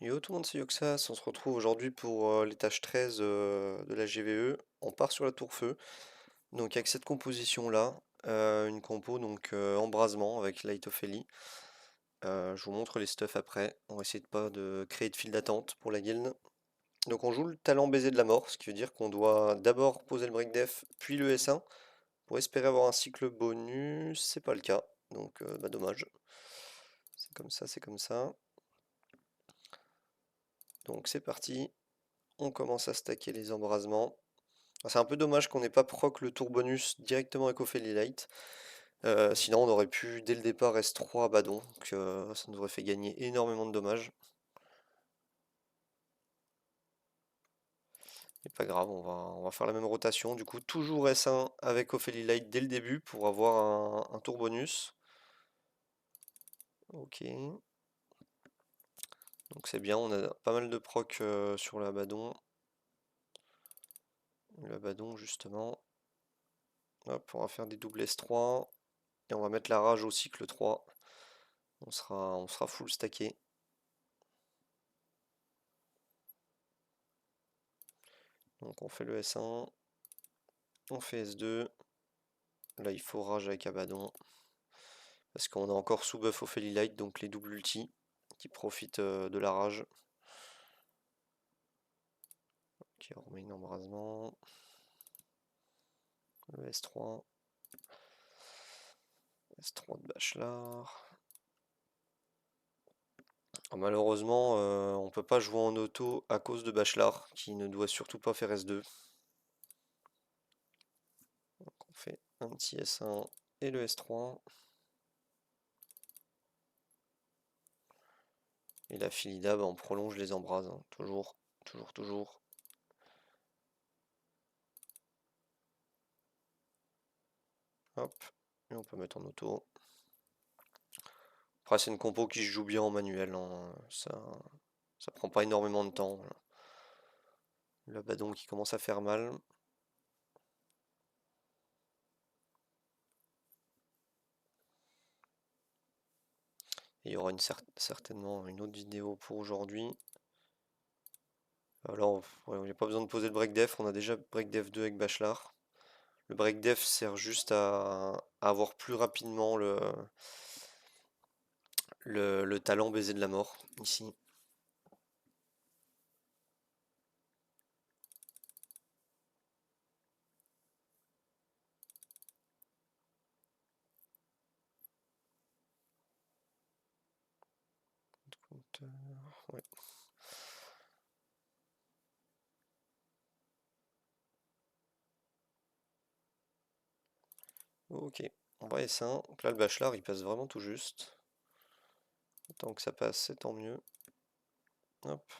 Yo tout le monde, c'est Yoxas, on se retrouve aujourd'hui pour l'étage 13 de la GVE. On part sur la tour feu, donc avec cette composition là, une compo donc embrasement avec Light Ophélie. Je vous montre les stuffs après, on va essayer de pas de créer de file d'attente pour la guilde. Donc on joue le talent baiser de la mort, ce qui veut dire qu'on doit d'abord poser le break def, puis le S1, pour espérer avoir un cycle bonus, c'est pas le cas, donc bah dommage. C'est comme ça, c'est comme ça. Donc c'est parti, on commence à stacker les embrasements. C'est un peu dommage qu'on n'ait pas proc le tour bonus directement avec Ophélie Light. Sinon on aurait pu dès le départ S3 à Badon, donc ça nous aurait fait gagner énormément de dommages. Mais pas grave, on va faire la même rotation. Du coup, toujours S1 avec Ophélie Light dès le début pour avoir un tour bonus. Ok, donc c'est bien, on a pas mal de proc sur la Badon. La Badon justement. Hop, on va faire des doubles S3 et on va mettre la rage au cycle 3. On sera full stacké. Donc on fait le S1, on fait S2. Là il faut rage avec Abaddon. Parce qu'on a encore sous buff Ophélie Light, donc les doubles ulti qui profitent de la rage. Ok, on remet une embrasement. Le S3. S3 de Bachelard. Alors, malheureusement, on peut pas jouer en auto à cause de Bachelard, qui ne doit surtout pas faire S2. Donc on fait un petit S1 et le S3. Et la Philida, bah, on prolonge les embrases, hein. Toujours, toujours, toujours. Hop, et on peut mettre en auto. Après, c'est une compo qui se joue bien en manuel, hein. Ça prend pas énormément de temps. Voilà. Le badon qui commence à faire mal. Et il y aura certainement une autre vidéo pour aujourd'hui. Alors, ouais, il n'y a pas besoin de poser le break def, on a déjà break def 2 avec Bachelard. Le break def sert juste à avoir plus rapidement le talent baiser de la mort, ici. Ouais. Ok, on va S1. Donc là, le Bachelard, il passe vraiment tout juste. Tant que ça passe, c'est tant mieux. Hop.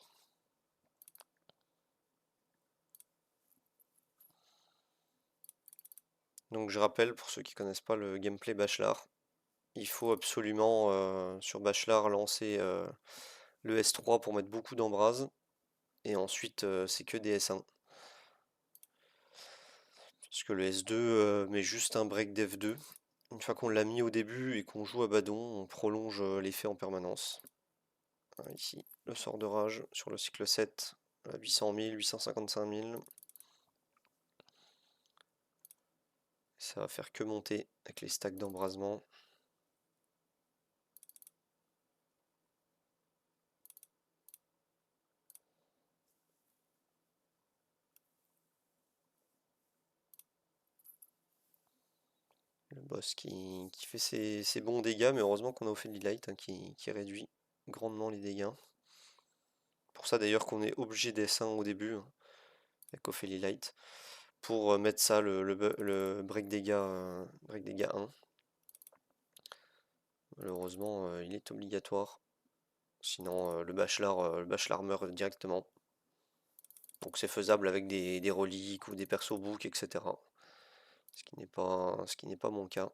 Donc je rappelle, pour ceux qui connaissent pas le gameplay Bachelard, il faut absolument sur Bachelard lancer le S3 pour mettre beaucoup d'embrase. Et ensuite, c'est que des S1. Parce que le S2 met juste un break def 2. Une fois qu'on l'a mis au début et qu'on joue à Badon, on prolonge l'effet en permanence. Ici, le sort de rage sur le cycle 7, à 800 000, 855 000. Ça va faire que monter avec les stacks d'embrasement. Le boss qui fait ses bons dégâts, mais heureusement qu'on a Ophélie Light hein, qui réduit grandement les dégâts. Pour ça d'ailleurs qu'on est obligé d'S1 au début hein, avec Ophélie Light pour mettre ça le break dégâts 1. Malheureusement il est obligatoire. Sinon le bachelor meurt directement. Donc c'est faisable avec des reliques ou des perso books, etc. Ce qui n'est pas mon cas.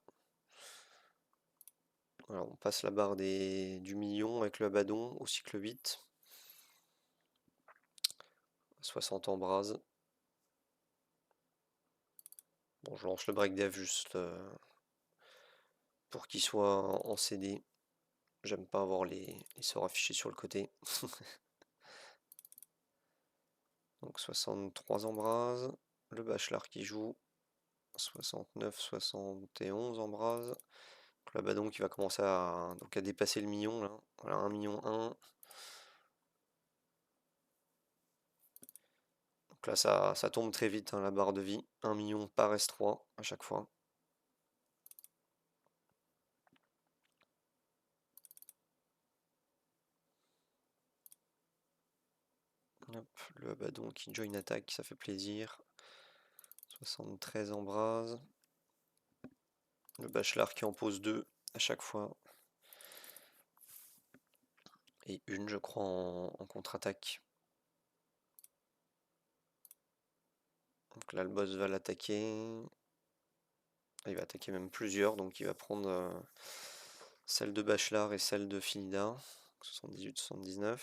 Alors on passe la barre du million avec le Abaddon au cycle 8. 60 embrases. Bon, je lance le break dev juste pour qu'il soit en CD. J'aime pas avoir les sorts affichés sur le côté. Donc 63 embrases. Le Bachelard qui joue. 69, 71 embrases. Donc l'Abaddon qui va commencer à dépasser le million là. Voilà, 1 million 1. Donc là ça tombe très vite hein, la barre de vie. 1 million par S3 à chaque fois. Hop, le Abaddon qui join attaque, ça fait plaisir. 73 embrases. Le Bachelard qui en pose 2 à chaque fois. Et une je crois en contre-attaque. Donc là le boss va l'attaquer. Il va attaquer même plusieurs, donc il va prendre celle de Bachelard et celle de Finida. 78-79.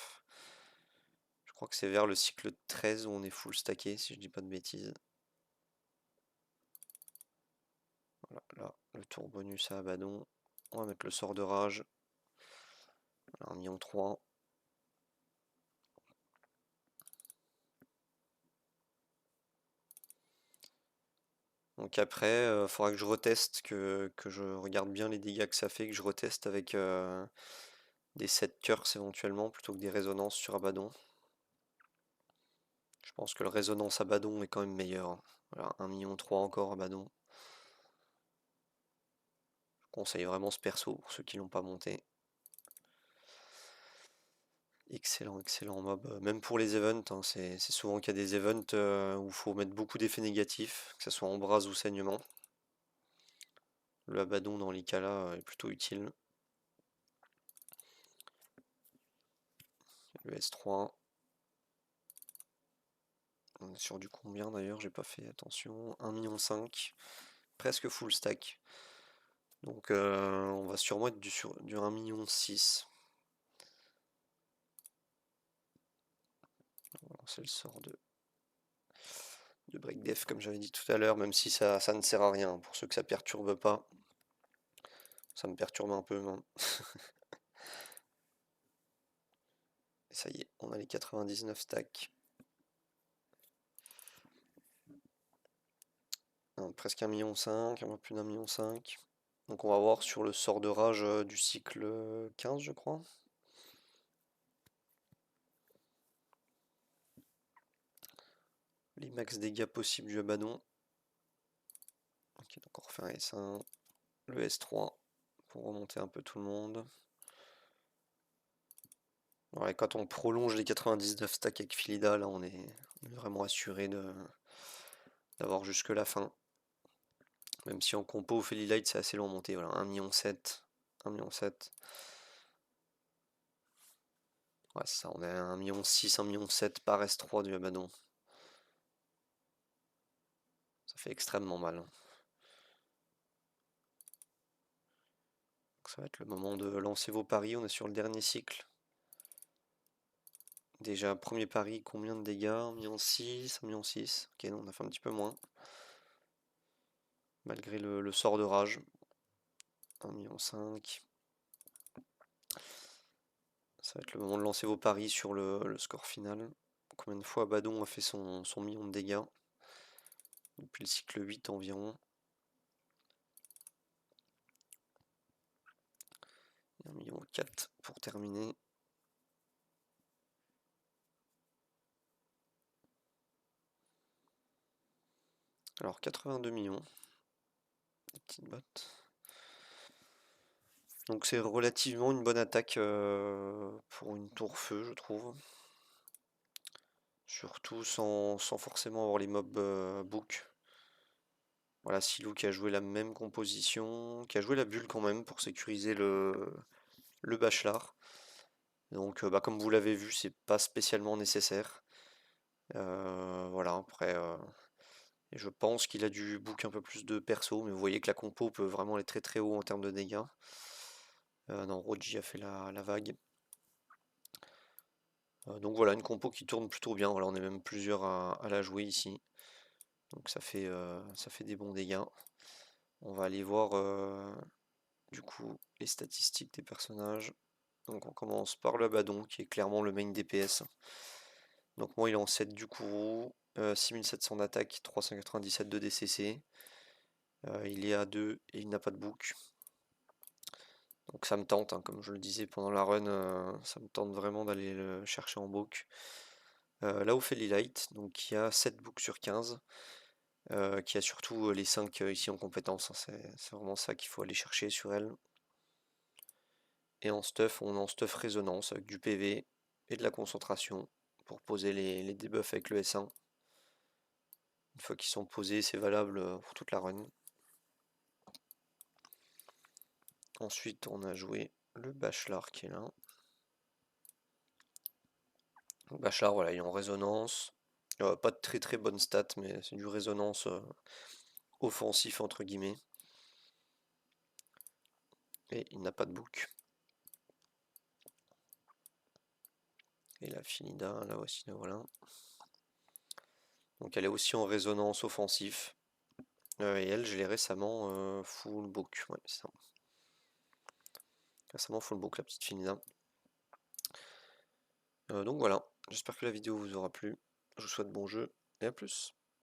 Je crois que c'est vers le cycle 13 où on est full stacké, si je dis pas de bêtises. Voilà, là, le tour bonus à Abaddon. On va mettre le sort de rage. Voilà, 1 million 3. Donc après, il faudra que je reteste, que je regarde bien les dégâts que ça fait, que je reteste avec des 7 curses éventuellement, plutôt que des résonances sur Abaddon. Je pense que le résonance Abaddon est quand même meilleur, hein. Voilà, 1 million 3 encore Abaddon. Je conseille vraiment ce perso pour ceux qui l'ont pas monté. Excellent, excellent mob. Même pour les events, hein, c'est souvent qu'il y a des events où il faut mettre beaucoup d'effets négatifs, que ce soit embrase ou saignement. Le Abaddon dans les cas-là est plutôt utile. Le S3. On est sur du combien d'ailleurs? J'ai pas fait attention. 1,5 million. Presque full stack. Donc on va sûrement être sur du 1,6 million. On va lancer le sort de Break Def comme j'avais dit tout à l'heure, même si ça ne sert à rien. Pour ceux que ça perturbe pas. Ça me perturbe un peu, hein. Et ça y est, on a les 99 stacks. Presque 1,5 million, un peu plus d'1,5 million. Donc on va voir sur le sort de rage du cycle 15 je crois. Les max dégâts possibles du Abaddon. Ok, donc on refait un S1, le S3 pour remonter un peu tout le monde. Ouais, quand on prolonge les 99 stacks avec Philida, là on est vraiment assuré d'avoir jusque la fin. Même si en compo au Light c'est assez long à monter, voilà, 1,7 million, 1,7 million. Ouais, c'est ça, on est à 1,6 million, 1,7 million par S3 du Abaddon. Ça fait extrêmement mal. Donc ça va être le moment de lancer vos paris, on est sur le dernier cycle. Déjà, premier pari, combien de dégâts? 1,6 million, 1,6 million. Ok, non, on a fait un petit peu moins. Malgré le sort de rage. 1,5 million. Ça va être le moment de lancer vos paris sur le score final. Combien de fois Abaddon a fait son million de dégâts? Depuis le cycle 8 environ. 1,4 million pour terminer. Alors 82 millions. Des petites bottes. Donc c'est relativement une bonne attaque pour une tour feu, je trouve. Surtout sans forcément avoir les mobs book. Voilà, Silou qui a joué la même composition, qui a joué la bulle quand même pour sécuriser le Bachelard. Donc bah, comme vous l'avez vu, c'est pas spécialement nécessaire. Voilà, après, et je pense qu'il a dû book un peu plus de perso, mais vous voyez que la compo peut vraiment aller très très haut en termes de dégâts. Non, Roji a fait la vague. Donc voilà, une compo qui tourne plutôt bien. Voilà, on est même plusieurs à la jouer ici. Donc ça fait des bons dégâts. On va aller voir du coup les statistiques des personnages. Donc on commence par le Abaddon qui est clairement le main DPS. Donc moi il est en 7 du Kourou, 6700 d'attaque, 397 de DCC. Il est à 2 et il n'a pas de bouc. Donc ça me tente, hein, comme je le disais pendant la run, ça me tente vraiment d'aller le chercher en bouc. Là où fait Light, donc qui a 7 boucs sur 15, qui a surtout les 5 ici en compétence, hein, c'est vraiment ça qu'il faut aller chercher sur elle. Et en stuff, on est en stuff résonance avec du PV et de la concentration pour poser les debuffs avec le S1. Une fois qu'ils sont posés, c'est valable pour toute la run. Ensuite, on a joué le Bachelard qui est là. Le Bachelard, voilà, il est en résonance. Pas de très très bonne stat, mais c'est du résonance offensif entre guillemets. Et il n'a pas de bouc. Et la Finida, là aussi, là, voilà. Donc elle est aussi en résonance offensif. Et elle, je l'ai récemment full book. Ouais, c'est ça. Récemment full book, la petite Finida. Donc voilà, j'espère que la vidéo vous aura plu. Je vous souhaite bon jeu et à plus.